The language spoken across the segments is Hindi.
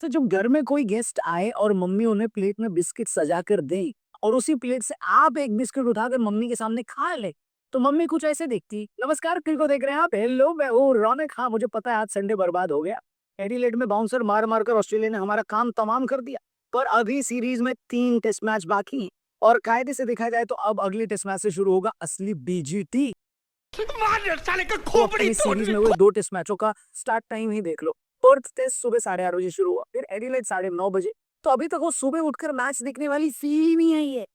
तो जब घर में कोई गेस्ट आए और मम्मी उन्हें प्लेट में बिस्किट सजा कर दे और उसी प्लेट से आप एक बिस्किट उठाकर मम्मी के सामने खा ले, तो मम्मी कुछ ऐसे देखती। नमस्कार, किल को देख रहे हैं आप? हेलो, मैं हूँ रौनक। हाँ, मुझे पता है आज संडे बर्बाद हो गया। एडिलेड में बाउंसर मार मार कर ऑस्ट्रेलिया ने हमारा काम तमाम कर दिया। पर अभी सीरीज में 3 टेस्ट मैच बाकी हैं और कायदे से देखा जाए तो अब अगले टेस्ट मैच से शुरू होगा असली बीजीटी। साले का तो अपनी सीरीज में हुए 2 टेस्ट मैचों का स्टार्ट टाइम ही देख लो। पर्थ टेस्ट सुबह 8:30 बजे शुरू हुआ, फिर एडिलेड 9:30 बजे। तो अभी तक वो सुबह उठकर मैच देखने वाली फील नहीं आई है।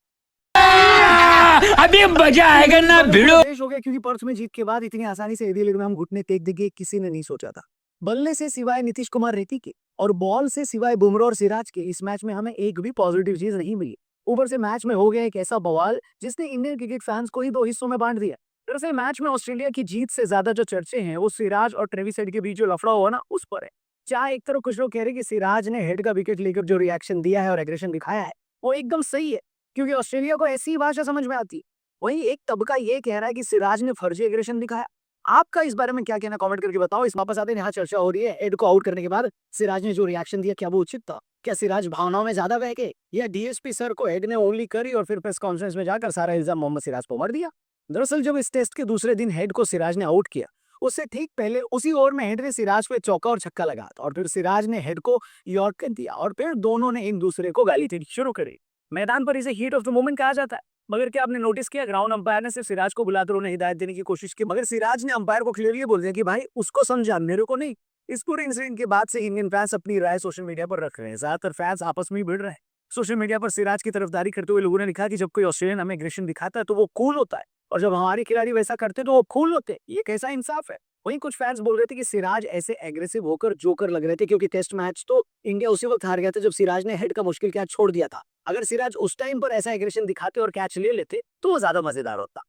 अभी मजा आएगा ना भिड़ो। देश हो गया क्योंकि पर्थ में जीत के बाद इतनी आसानी से एडिलेड में हम घुटने टेक देंगे किसी ने नहीं सोचा था। बल्ले से सिवाय नीतीश कुमार रेड्डी के और बॉल से सिवाय बुमराह और सिराज के इस मैच में हमें एक भी पॉजिटिव चीज नहीं मिली। ऊपर से मैच में हो गया एक ऐसा बवाल जिसने इंडियन क्रिकेट फैंस को ही 2 हिस्सों में बांट दिया। दरअसल मैच में ऑस्ट्रेलिया की जीत से ज्यादा जो चर्चे हैं वो सिराज और ट्रेविस हेड के बीच जो लफड़ा हुआ ना उस पर है। चाहे एक तरफ कुछ लोग कह रहे हैं कि सिराज ने हेड का विकेट लेकर जो रिएक्शन दिया है और एग्रेशन दिखाया है वो एकदम सही है क्योंकि ऑस्ट्रेलिया को ऐसी ही भाषा समझ में आती है। वहीं एक तबका ये कह रहा है कि सिराज ने फर्जी एग्रेशन दिखाया। आपका इस बारे में क्या कहना, कमेंट करके बताओ। इस वापस आते हैं, यहाँ चर्चा हो रही है हेड को आउट करने के बाद सिराज ने जो रिएक्शन दिया क्या वो उचित था? क्या सिराज भावनाओं में ज्यादा बह गए या डीएसपी सर को हेड ने ओनली करी और फिर प्रेस कॉन्फ्रेंस में जाकर सारा इल्जाम मोहम्मद सिराज पर मर दिया? दरअसल जब इस टेस्ट के दूसरे दिन हेड को सिराज ने आउट किया उससे ठीक पहले उसी ओवर में हेड ने सिराज पे चौका और छक्का लगा और फिर सिराज ने हेड को यॉर्कर दिया और फिर दोनों ने एक दूसरे को गाली देनी शुरू करी। मैदान पर इसे हीट ऑफ द मोमेंट कहा जाता है। मगर क्या आपने नोटिस किया, ग्राउंड अंपायर ने सिर्फ सिराज को बुलाकर उन्हें हिदायत देने की कोशिश की, मगर सिराज ने अंपायर को क्लियरली बोल दिया कि भाई उसको समझा, मेरे को नहीं। इस पूरे इंसिडेंट के बाद से इंडियन फैंस अपनी राय सोशल मीडिया पर रख रहे हैं। ज्यादातर फैंस आपस में ही भिड़ रहे हैं। सोशल मीडिया पर सिराज की तरफदारी करते हुए लोगों ने लिखा कि जब कोई ऑस्ट्रेलियन हमें एग्रेशन दिखाता है तो वो कूल होता है और जब हमारे खिलाड़ी वैसा करते तो वो कूल होते। ये कैसा इंसाफ है? वहीं कुछ फैंस बोल रहे थे कि सिराज ऐसे एग्रेसिव होकर जोकर लग रहे थे क्योंकि टेस्ट मैच तो इंडिया उसी वक्त हार गया था जब सिराज ने हेड का मुश्किल कैच छोड़ दिया था। अगर सिराज उस टाइम पर ऐसा एग्रेशन दिखाते और कैच ले लेते तो वो ज्यादा मजेदार होता।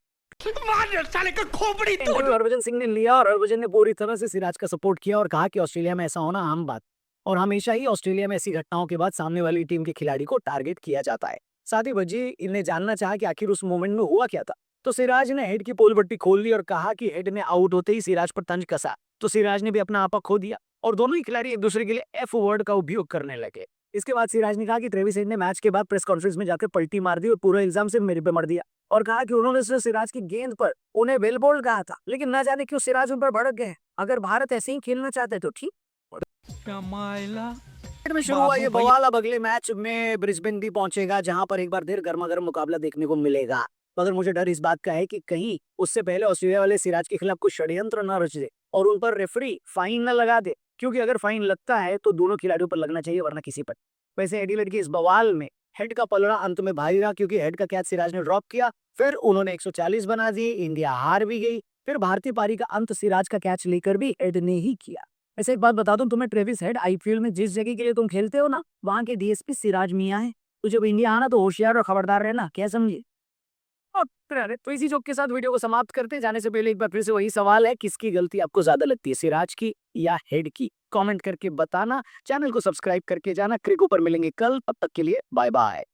साले का खोपड़ी इंटरव्यू हरभजन सिंह ने लिया और हरभजन ने पूरी तरह से सिराज का सपोर्ट किया और कहा कि ऑस्ट्रेलिया में ऐसा होना आम बात और हमेशा ही ऑस्ट्रेलिया में ऐसी घटनाओं के बाद सामने वाली टीम के खिलाड़ी को टारगेट किया जाता है। साथ ही वजी इन्हें जानना चाहा कि आखिर उस मोमेंट में हुआ क्या था। तो सिराज ने हेड की पोल बट्टी खोल ली और कहा कि हेड ने आउट होते ही सिराज पर तंज कसा तो सिराज ने भी अपना आपा खो दिया और दोनों ही खिलाड़ी एक दूसरे के लिए एफ वर्ड का उपयोग करने लगे। इसके बाद सिराज ने कहा कि ट्रेविस हेड ने मैच के बाद प्रेस कॉन्फ्रेंस में जाकर पलटी मार दी और पूरा इल्जाम सिर्फ मेरे पे मर दिया और कहा कि उन्होंने सिर्फ सिराज की गेंद पर उन्हें वेल बोल्ड कहा था, लेकिन न जाने क्यों सिराज उन पर भड़क गए। अगर भारत ऐसे ही खेलना चाहते तो ठीक। में शुरू हुआ ये बवाल अब अगले मैच में ब्रिस्बेन भी पहुंचेगा जहां पर एक बार फिर गर्मा गर्म मुकाबला देखने को मिलेगा। मगर मुझे डर इस बात का है कि कहीं उससे पहले ऑस्ट्रेलिया वाले सिराज के खिलाफ कुछ षड्यंत्र न रच दे और उन पर रेफरी फाइन न लगा दे, क्योंकि अगर फाइन लगता है तो दोनों खिलाड़ियों पर लगना चाहिए वरना किसी पर। वैसे एडिलेड के इस बवाल में हेड का पलड़ा अंत में भारी रहा क्योंकि हेड का कैच सिराज ने ड्रॉप किया, फिर उन्होंने 140 बना दिए, इंडिया हार भी गई। फिर भारतीय पारी का अंत सिराज का कैच लेकर भी हेड ने ही किया। ऐसे एक बात बता दूं तुम्हें, ट्रेविस हेड आईपीएल में जिस जगह के लिए तुम खेलते हो ना वहां के डीएसपी सिराज मियां है। तो जब इंडिया आना तो होशियार और खबरदार रहना, क्या समझे? अरे तो इसी जोक के साथ वीडियो को समाप्त करते जाने से पहले एक बार फिर से वही सवाल है, किसकी गलती आपको ज्यादा लगती है, सिराज की या हेड की? कमेंट करके बताना। चैनल को सब्सक्राइब करके जाना। क्रिको पर मिलेंगे कल, तब तक के लिए बाय बाय।